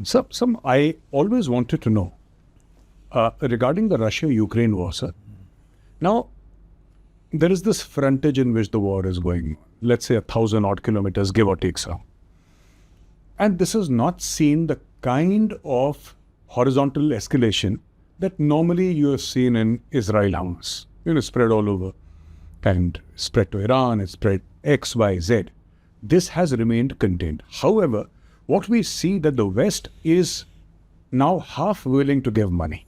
Some I always wanted to know regarding the Russia-Ukraine war, sir. Now, there is this frontage in which the war is going, let's say 1,000 odd kilometers, give or take, sir. And this has not seen the kind of horizontal escalation that normally you have seen in Israel-Hamas. Spread all over and spread to Iran, it spread X, Y, Z. This has remained contained. However, what we see that the West is now half willing to give money.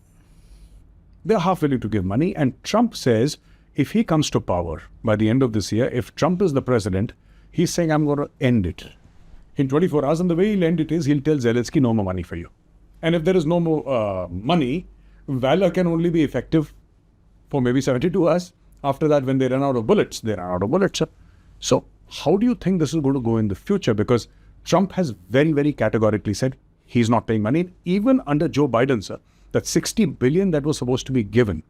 They're half willing to give money, and Trump says if he comes to power by the end of this year, if Trump is the president, he's saying, I'm going to end it in 24 hours. And the way he'll end it is he'll tell Zelensky, no more money for you. And if there is no more money, valor can only be effective for maybe 72 hours. After that, when they run out of bullets, they run out of bullets. So how do you think this is going to go in the future? Because Trump has very, very categorically said he's not paying money. Even under Joe Biden, sir, that 60 billion that was supposed to be given.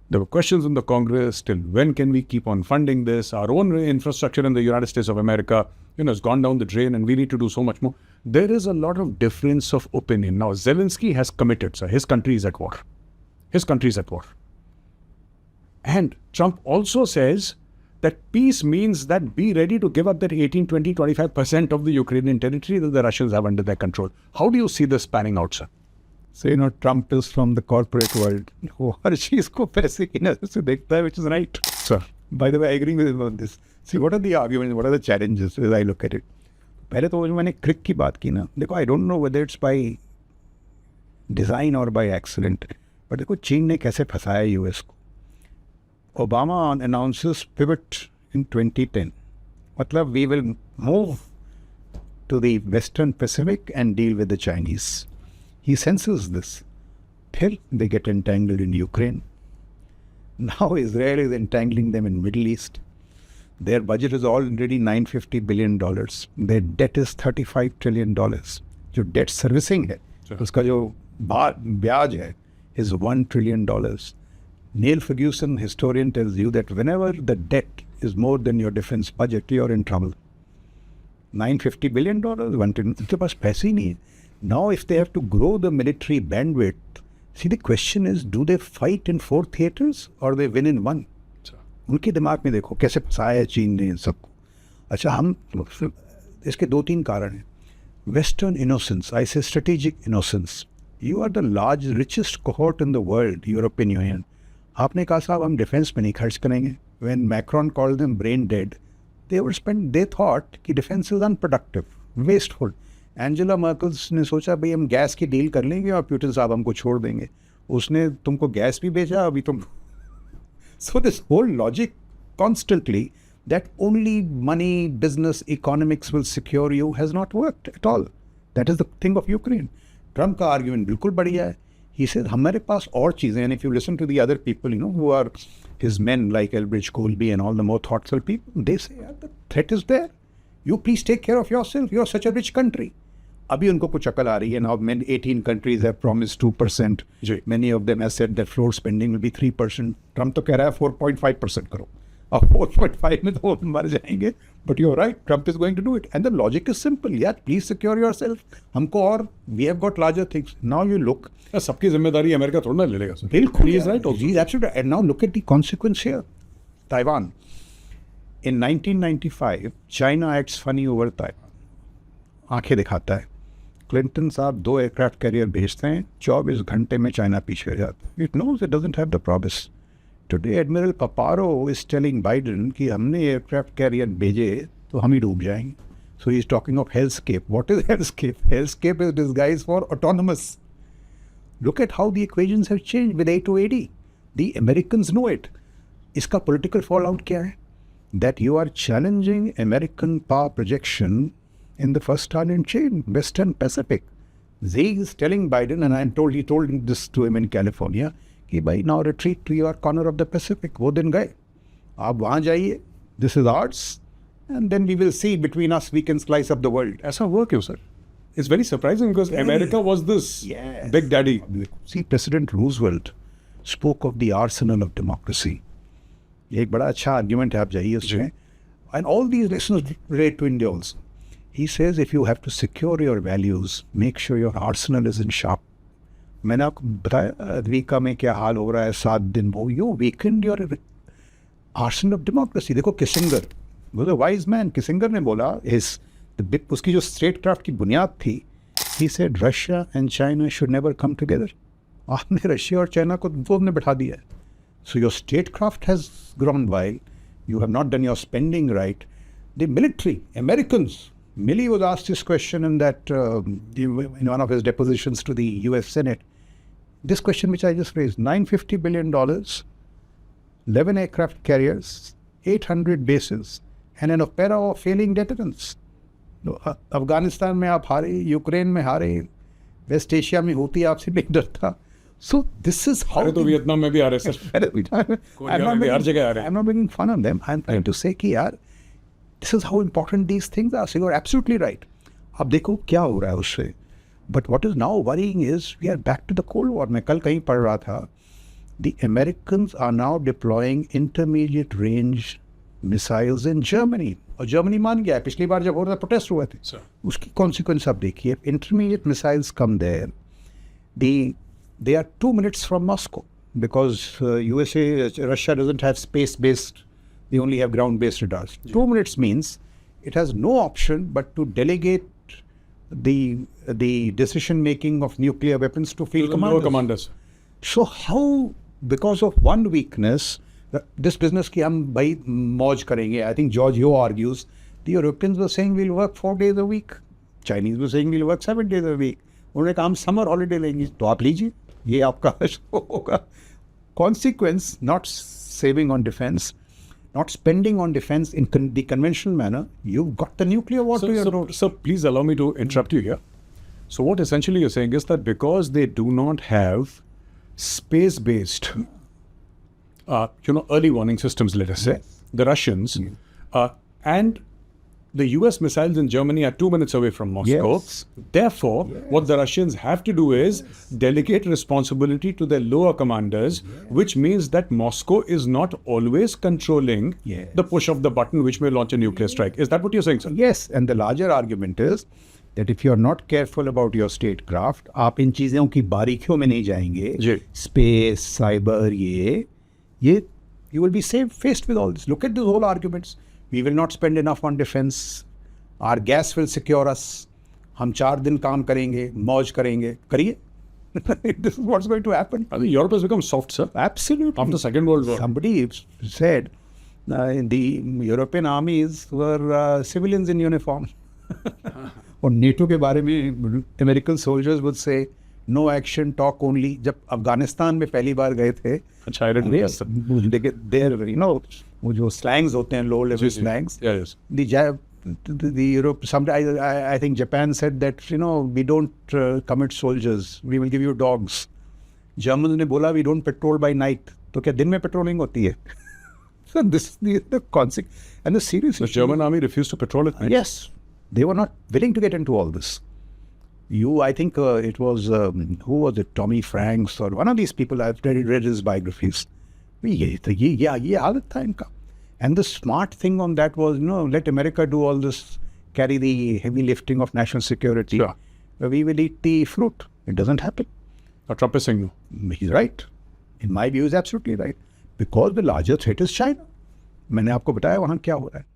There were questions in the Congress, till when can we keep on funding this? Our own infrastructure in the United States of America, has gone down the drain and we need to do so much more. There is a lot of difference of opinion. Now, Zelensky has committed, sir. His country is at war. His country is at war. And Trump also says that peace means that be ready to give up that 18, 20, 25% of the Ukrainian territory that the Russians have under their control. How do you see this panning out, sir? So, Trump is from the corporate world. हर चीज को पैसे की नजर से देखता है, which is right. Sir. By the way, I agree with him on this. See, what are the arguments, what are the challenges as I look at it? पहले तो मैंने क्रिक की बात की ना, देखो, I don't know whether it's by design or by accident, but देखो चीन ने कैसे फंसाया यूएस को. Obama announces pivot in 2010. मतलब we will move to the Western Pacific and deal with the Chinese. He senses this. Till they get entangled in Ukraine. Now Israel is entangling them in Middle East. Their budget is already $950 billion. Their debt is $35 trillion. जो debt servicing है, उसका जो ब्याज है, is $1 trillion. Neil Ferguson, historian, tells you that whenever the debt is more than your defense budget, you're in trouble. $950 billion, उनके पास पैसे ही नहीं है. Now, if they have to grow the military bandwidth, see, the question is, do they fight in 4 theaters or they win in 1? उनके दिमाग में देखो कैसे फंसाया है चीन ने इन सबको. अच्छा, हम इसके 2-3 कारण हैं. Western innocence, I say strategic innocence. You are the richest cohort in the world, European Union. आपने कहा साहब हम डिफेंस पे नहीं खर्च करेंगे. When Macron called them brain dead, they thought कि defense is unproductive, wasteful. Angela Merkel's ने सोचा भाई हम गैस की डील कर लेंगे और पुतिन साहब हमको छोड़ देंगे. उसने तुमको गैस भी बेचा, अभी तुम. So this whole logic constantly that only money, business, economics will secure you has not worked at all. That is the thing of Ukraine. Trump का argument बिल्कुल बढ़िया है. He said हमारे पास और चीज़ें, and if you listen to the other people, who are his men like Elbridge Colby and all the more thoughtful people, they say the threat is there. You please take care of yourself. You are such a rich country. अभी उनको कुछ अकल आ रही है. Now 18 countries have promised 2%. Many of them have said that floor spending will be 3%. Trump तो कह रहा है 4.5% करो. अब 4.5 में तो मर जाएंगे. But you're right, Trump is going to do it. And the logic is simple. Yeah, please secure yourself. हमको और we have got larger things. Now you look. सबकी जिम्मेदारी अमेरिका थोड़ा ना ले लेगा, सर. बिल्कुल. He is right. He is absolutely right. And now look at the consequence here. Taiwan. In 1995, China acts funny over Taiwan. आंखें दिखाता है. क्लिंटन साहब 2 एयरक्राफ्ट कैरियर भेजते हैं, 24 घंटे में चाइना पीछे हो जाता है. It knows it doesn't have the promise. Today admiral Paparo is telling Biden कि हमने एयरक्राफ्ट कैरियर भेजे तो हम ही डूब जाएंगे. So he is talking of hellscape. What is hellscape? Hellscape is disguise for autonomous. Look at how the equations have changed with A280. The Americans know it. इसका political fallout क्या है? That you are challenging American power projection in the first island chain, Western Pacific. Xi is telling Biden, and he told this to him in California, कि भाई now retreat to your corner of the Pacific. वो दिन गए. आप वहाँ जाइए. This is ours. And then we will see between us we can slice up the world. ऐसा हुआ क्यों, sir? It's very surprising because America was this big daddy. See, President Roosevelt spoke of the arsenal of democracy. ये एक बड़ा अच्छा argument है, आप जाइए उसमें. And all these lessons relate to India also. He says if you have to secure your values, make sure your arsenal is in sharp. मैंने आपको बताया अमेरिका में क्या हाल हो रहा है 7 दिन वो you weekend your Arsenal of democracy. देखो किसिंगर वो वाइज मैन किसिंगर ने बोला उसकी जो स्टेट क्राफ्ट की बुनियाद थी, he said Russia and China should never come together. आपने रशिया और चाइना को दो में बैठा दिया है. So your state craft has grown while, you have not done your spending right. The military, Americans, Milley was asked this question in in one of his depositions to the US Senate. This question which I just raised, $950 billion, 11 aircraft carriers, 800 bases, and an opera of failing deterrence. Afghanistan में आप हारे, Ukraine में हारे, waste Asia में होती आपसे नहीं डरता. So this is how. तो वियतनाम में भी आ रहे सर. हर जगह आ रहे हैं. I'm not making fun of them. I'm trying to say कि यार, this is how important these things are. So you're absolutely right. अब देखो क्या हो रहा है उससे. But what is now worrying is we are back to the Cold War. मैं कल कहीं पढ़ रहा था. The Americans are now deploying intermediate range missiles in Germany. और जर्मनी मान गया है. पिछली बार जब हो रहा था प्रोटेस्ट हुए थे. उसकी consequence आप देखिए. Intermediate missiles come there. They are 2 minutes from Moscow because Russia doesn't have space-based, they only have ground-based radars. 2 minutes means it has no option but to delegate the decision-making of nuclear weapons to field commanders. So how, because of one weakness, this business ki hum bhai mauj karenge, I think George Yeo argues, the Europeans were saying we'll work 4 days a week. Chinese were saying we'll work 7 days a week. उन्होंने कहा हम summer holiday लेंगे, तो आप लीजिए, ये आपका होगा. Consequence, not saving on defense, not spending on defense in the conventional manner, you've got the nuclear war to your door. So please allow me to interrupt you here. So what essentially you're saying is that because they do not have space-based, early warning systems, let us say, the Russians, and the US missiles in Germany are 2 minutes away from Moscow. Yes. Therefore, what the Russians have to do is delegate responsibility to their lower commanders, which means that Moscow is not always controlling the push of the button which may launch a nuclear strike. Is that what you're saying, sir? Yes, and the larger argument is that if you're not careful about your statecraft, आप इन चीज़ों की बारीकियों में नहीं जाएंगे. Space, cyber, ये you will be faced with all this. Look at the whole arguments. We will not spend enough on defense. Our gas will secure us. हम 4 दिन काम करेंगे, मौज करेंगे. करिए. This is what's going to happen. I think Europe has become soft, sir. Absolutely. After Second World War. Somebody said the European armies were civilians in uniform. और NATO के बारे में American soldiers would say no action, talk only. जब अफगानिस्तान में पहली बार गए थे, अच्छा, I didn't know, sir. There, वो जो slangs होते हैं, low level slangs. Yes. The Europe, I think Japan said that, we don't commit soldiers, we will give you dogs. Germans ने बोला we don't patrol by night. तो क्या दिन में patrolling होती है? So this is the concept. And the serious The German army refused to patrol at night? Yes. They were not willing to get into all this. I think it was, who was it, Tommy Franks or one of these people, I've read his biographies. ये हालत था इनका. And the smart thing on that was, let America do all this, carry the heavy lifting of national security. Sure. We will eat the fruit. It doesn't happen. Trump is saying no. He's right. In my view, he's absolutely right. Because the larger threat is China. मैंने आपको बताया वहाँ क्या हो रहा है.